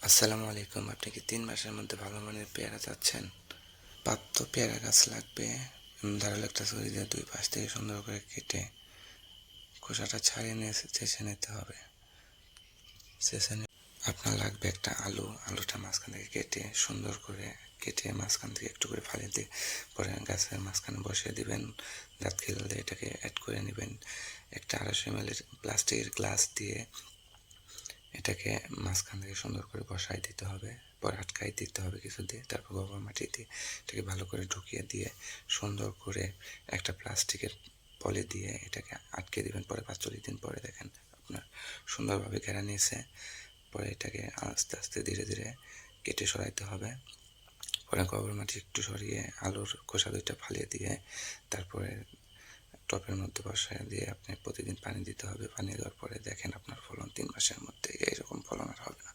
আসসালামু আলাইকুম। আপনি কি ৩ মাসের মধ্যে ভালো মানের পেয়ারা চাচ্ছেন? পাতা পেয়ারা গাছ লাগবে। ধারালো একটা ছুরি দিয়ে ২ পাশ থেকে সুন্দর করে কেটে খোসাটা ছাড়িয়ে নিয়ে চেঁচে নিতে হবে। চেঁচে নিয়ে আপনার লাগবে একটা আলু। আলুটা মাঝখান থেকে কেটে সুন্দর করে কেটে মাঝখান থেকে একটু করে ফালি দিয়ে পরে গাছের মাঝখানে বসিয়ে দিবেন। দাঁত খিলালে এটাকে অ্যাড করে নেবেন। একটা ২৫০ ml প্লাস্টিকের গ্লাস দিয়ে এটাকে মাঝখান থেকে সুন্দর করে বসাই দিতে হবে, পরে আটকাই দিতে হবে কিছু দিয়ে, তারপর গোবর মাটি দিয়ে এটাকে ভালো করে ঢুকিয়ে দিয়ে সুন্দর করে একটা প্লাস্টিকের পলি দিয়ে এটাকে আটকে দিবেন। পরে ৪৫ দিন পরে দেখেন আপনার সুন্দরভাবে ঘেরা নিয়েছে। পরে এটাকে আস্তে আস্তে ধীরে ধীরে কেটে সরাইতে হবে। পরে গোবর মাটি একটু সরিয়ে আলুর খোসা ২টা ফালিয়ে দিয়ে তারপরে টবের মধ্যে বসায় দিয়ে আপনি প্রতিদিন পানি দিতে হবে। পানি দেওয়ার পরে দেখেন আপনার ফলন ৩ মাসের মধ্যে এরকম ফলন আর হবে না।